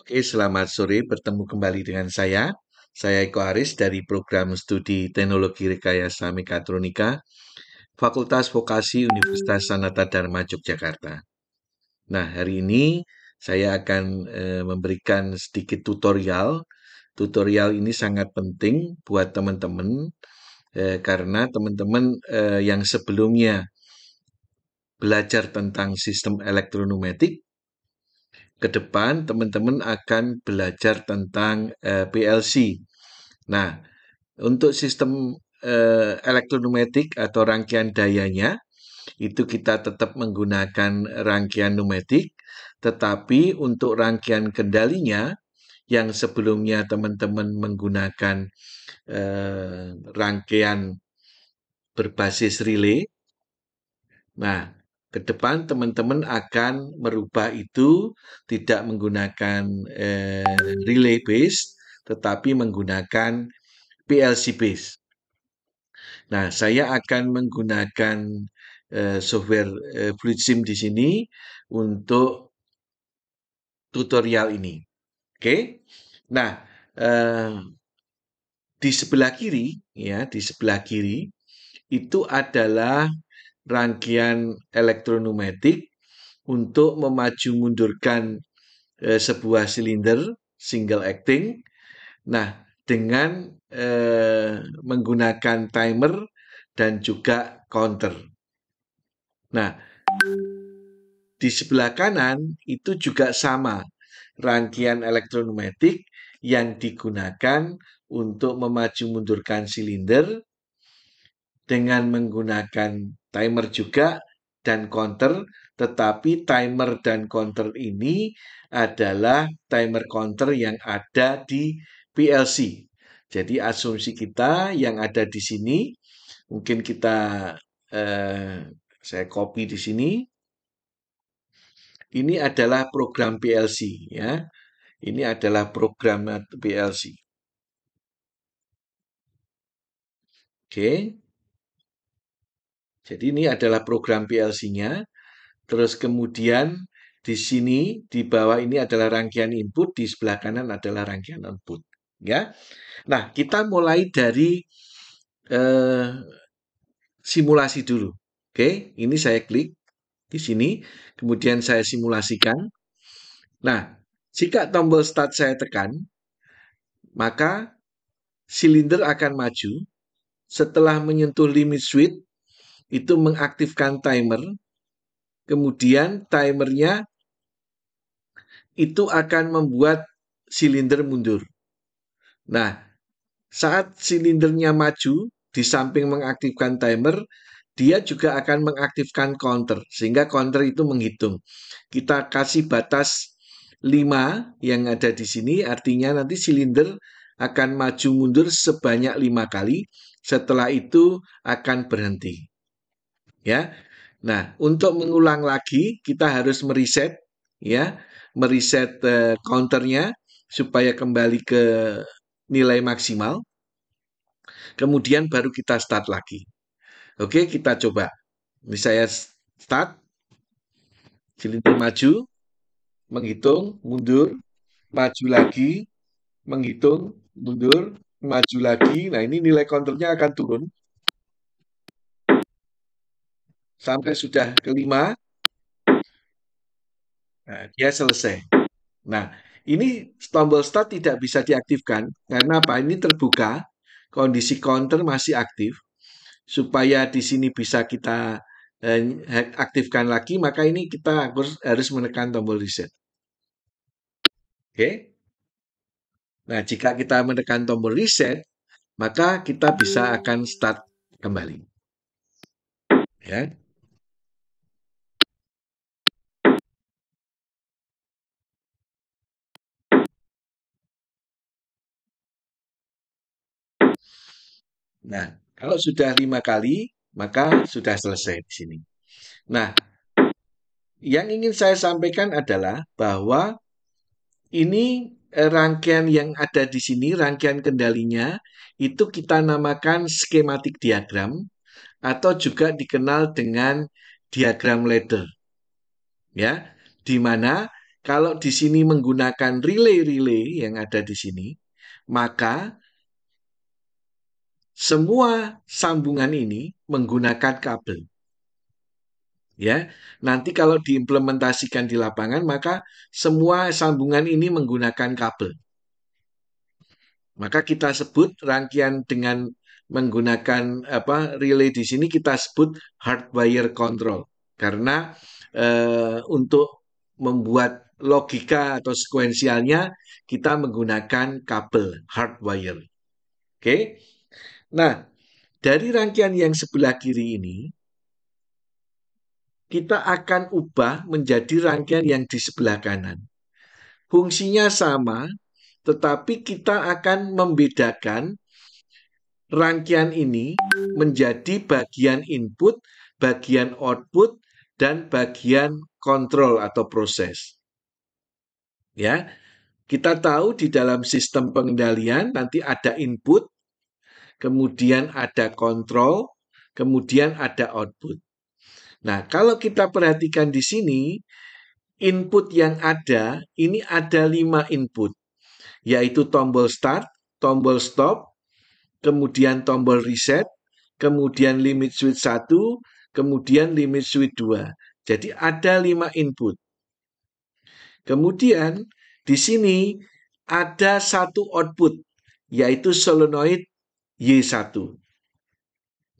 Oke, selamat sore. Bertemu kembali dengan saya. Saya Eko Aris dari Program Studi Teknologi Rekayasa Mekatronika, Fakultas Vokasi Universitas Sanata Dharma Yogyakarta. Nah, hari ini saya akan memberikan sedikit tutorial. Tutorial ini sangat penting buat teman-teman karena teman-teman yang sebelumnya belajar tentang sistem elektronumetik, ke depan teman-teman akan belajar tentang PLC. Nah, untuk sistem elektronumetik atau rangkaian dayanya, itu kita tetap menggunakan rangkaian numetik, tetapi untuk rangkaian kendalinya, yang sebelumnya teman-teman menggunakan rangkaian berbasis relay. Nah, ke depan teman-teman akan merubah itu tidak menggunakan relay base, tetapi menggunakan PLC base. Nah, saya akan menggunakan software FluidSim di sini untuk tutorial ini. Oke. Nah, eh, di sebelah kiri ya, di sebelah kiri itu adalah rangkaian elektronumetik untuk memaju mundurkan sebuah silinder single acting. Nah, dengan menggunakan timer dan juga counter. Nah, di sebelah kanan itu juga sama, rangkaian elektronumetik yang digunakan untuk memaju mundurkan silinder dengan menggunakan timer juga dan counter, tetapi timer dan counter ini adalah timer counter yang ada di PLC. Jadi asumsi kita yang ada di sini, mungkin kita saya copy di sini. Ini adalah program PLC ya. Ini adalah program PLC. Oke. Jadi ini adalah program PLC-nya. Terus kemudian di sini di bawah ini adalah rangkaian input, di sebelah kanan adalah rangkaian output, ya. Nah, kita mulai dari eh, simulasi dulu. Oke, ini saya klik di sini, kemudian saya simulasikan. Nah, jika tombol start saya tekan, maka silinder akan maju. Setelah menyentuh limit switch, itu mengaktifkan timer. Kemudian timernya itu akan membuat silinder mundur. Nah, saat silindernya maju, di samping mengaktifkan timer, dia juga akan mengaktifkan counter, sehingga counter itu menghitung. Kita kasih batas 5 yang ada di sini, artinya nanti silinder akan maju mundur sebanyak 5 kali, setelah itu akan berhenti. Ya. Nah, untuk mengulang lagi, kita harus mereset, ya, mereset counternya supaya kembali ke nilai maksimal. Kemudian baru kita start lagi. Oke, kita coba. Ini saya start, silinder maju, menghitung, mundur, maju lagi, menghitung, mundur, maju lagi. Nah, ini nilai counternya akan turun sampai sudah kelima. Nah, dia selesai. Nah, ini tombol start tidak bisa diaktifkan karena apa? Ini terbuka, kondisi counter masih aktif. Supaya di sini bisa kita aktifkan lagi, maka ini kita harus menekan tombol reset. Oke. Nah, jika kita menekan tombol reset, maka kita bisa akan start kembali. Ya. Nah, kalau sudah 5 kali, maka sudah selesai di sini. Nah, yang ingin saya sampaikan adalah bahwa ini rangkaian yang ada di sini, rangkaian kendalinya, itu kita namakan skematik diagram atau juga dikenal dengan diagram ladder. Ya, di mana kalau di sini menggunakan relay-relay yang ada di sini, maka semua sambungan ini menggunakan kabel. Ya, nanti kalau diimplementasikan di lapangan, maka semua sambungan ini menggunakan kabel. Maka kita sebut rangkaian dengan menggunakan relay di sini kita sebut hardwire control karena untuk membuat logika atau sekuensialnya kita menggunakan kabel hardwire. Oke. Nah, dari rangkaian yang sebelah kiri ini kita akan ubah menjadi rangkaian yang di sebelah kanan. Fungsinya sama, tetapi kita akan membedakan rangkaian ini menjadi bagian input, bagian output, dan bagian kontrol atau proses. Ya, kita tahu di dalam sistem pengendalian nanti ada input, kemudian ada kontrol, kemudian ada output. Nah, kalau kita perhatikan di sini, input yang ada, ini ada 5 input, yaitu tombol start, tombol stop, kemudian tombol reset, kemudian limit switch 1, kemudian limit switch 2. Jadi ada 5 input. Kemudian di sini ada satu output, yaitu solenoid Y1.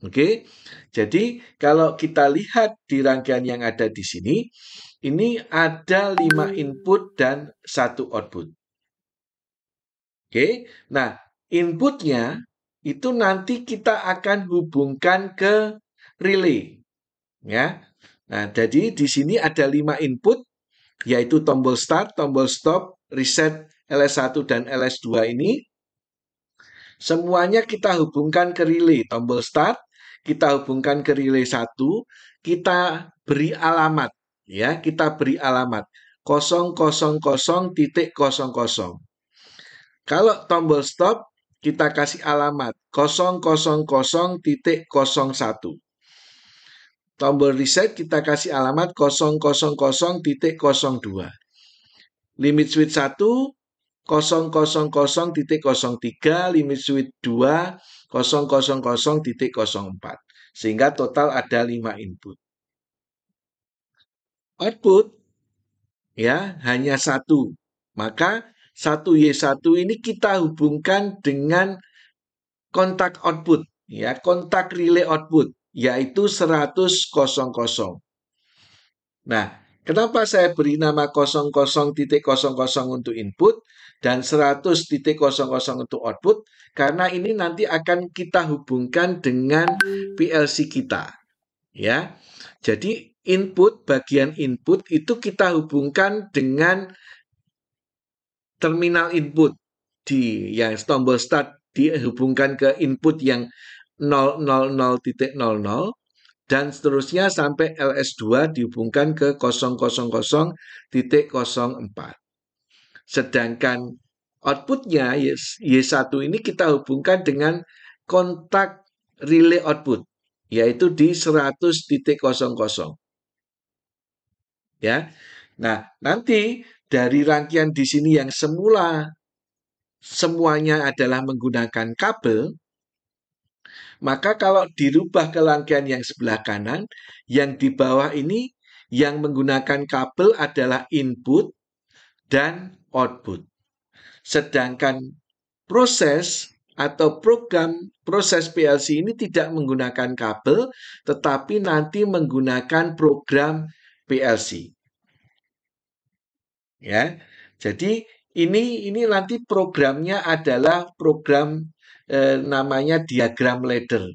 Oke, jadi kalau kita lihat di rangkaian yang ada di sini, ini ada 5 input dan satu output. Oke, nah inputnya itu nanti kita akan hubungkan ke relay. Ya, nah jadi di sini ada 5 input, yaitu tombol start, tombol stop, reset, LS1 dan LS2 ini. Semuanya kita hubungkan ke relay. Tombol start, kita hubungkan ke relay 1, kita beri alamat. Ya, kita beri alamat 000.00. Kalau tombol stop, kita kasih alamat 000.01. Tombol reset kita kasih alamat 000.02. Limit switch 1 000.03, limit switch 2 000.04. Sehingga total ada 5 input. Output ya hanya satu. Maka 1Y1 ini kita hubungkan dengan kontak output, ya, kontak relay output, yaitu 100.00. Nah, kenapa saya beri nama 00.00 untuk input dan 100.00 untuk output? Karena ini nanti akan kita hubungkan dengan PLC kita. Ya. Jadi input, bagian input itu kita hubungkan dengan terminal input di yang tombol start dihubungkan ke input yang 000.00 dan seterusnya sampai LS2 dihubungkan ke 000.04. Sedangkan outputnya Y1 ini kita hubungkan dengan kontak relay output, yaitu di 100.00. Ya. Nah, nanti dari rangkaian di sini yang semula semuanya adalah menggunakan kabel, maka kalau dirubah ke rangkaian yang sebelah kanan, yang di bawah ini yang menggunakan kabel adalah input dan output. Sedangkan proses atau program proses PLC ini tidak menggunakan kabel, tetapi nanti menggunakan program PLC. Ya, jadi ini nanti programnya adalah program namanya diagram ladder.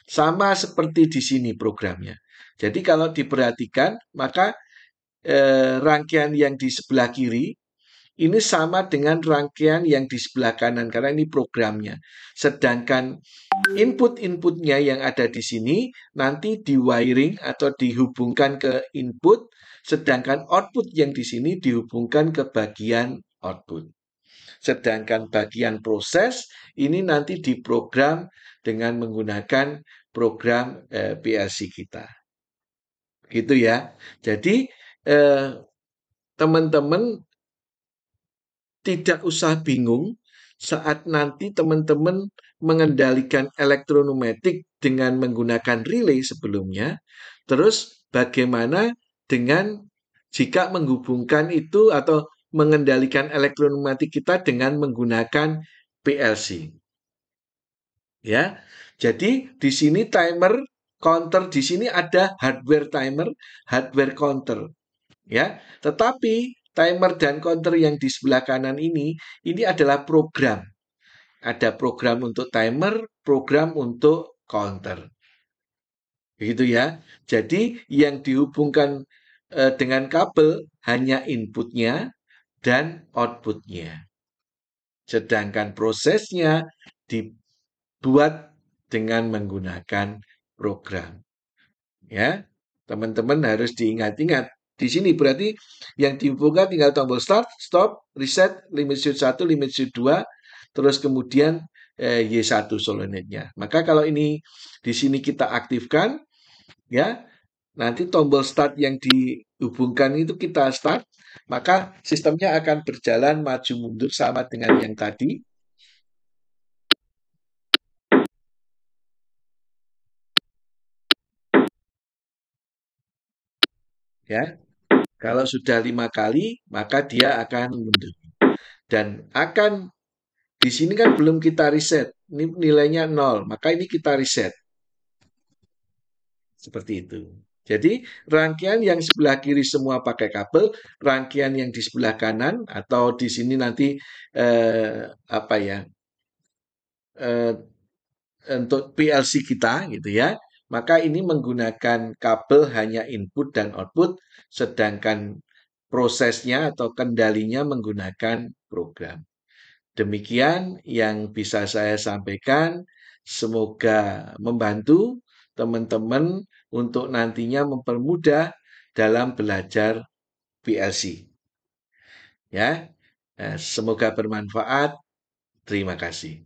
Sama seperti di sini programnya. Jadi kalau diperhatikan, maka rangkaian yang di sebelah kiri ini sama dengan rangkaian yang di sebelah kanan karena ini programnya. Sedangkan input-inputnya yang ada di sini nanti di wiring atau dihubungkan ke input, sedangkan output yang di sini dihubungkan ke bagian output. Sedangkan bagian proses ini nanti diprogram dengan menggunakan program PLC kita. Gitu ya. Jadi teman-teman tidak usah bingung saat nanti teman-teman mengendalikan elektronumetik dengan menggunakan relay sebelumnya. Terus bagaimana dengan jika menghubungkan itu atau mengendalikan elektronumetik kita dengan menggunakan PLC. Ya. Jadi di sini timer counter, di sini ada hardware timer, hardware counter. Ya, tetapi timer dan counter yang di sebelah kanan ini adalah program. Ada program untuk timer, program untuk counter. Begitu ya. Jadi yang dihubungkan dengan kabel hanya inputnya dan outputnya. Sedangkan prosesnya dibuat dengan menggunakan program. Ya, teman-teman harus diingat-ingat. Di sini berarti yang dihubungkan tinggal tombol start, stop, reset, limit switch 1, limit switch 2, terus kemudian Y1 solenoidnya. Maka kalau ini di sini kita aktifkan, ya, nanti tombol start yang dihubungkan itu kita start, maka sistemnya akan berjalan maju mundur sama dengan yang tadi. Ya, kalau sudah 5 kali, maka dia akan mundur. Dan akan di sini kan belum kita reset. Ini nilainya 0, maka ini kita reset. Seperti itu. Jadi rangkaian yang sebelah kiri semua pakai kabel, rangkaian yang di sebelah kanan atau di sini nanti apa ya eh, untuk PLC kita gitu ya, maka ini menggunakan kabel hanya input dan output, sedangkan prosesnya atau kendalinya menggunakan program. Demikian yang bisa saya sampaikan. Semoga membantu teman-teman untuk nantinya mempermudah dalam belajar PLC. Ya, semoga bermanfaat. Terima kasih.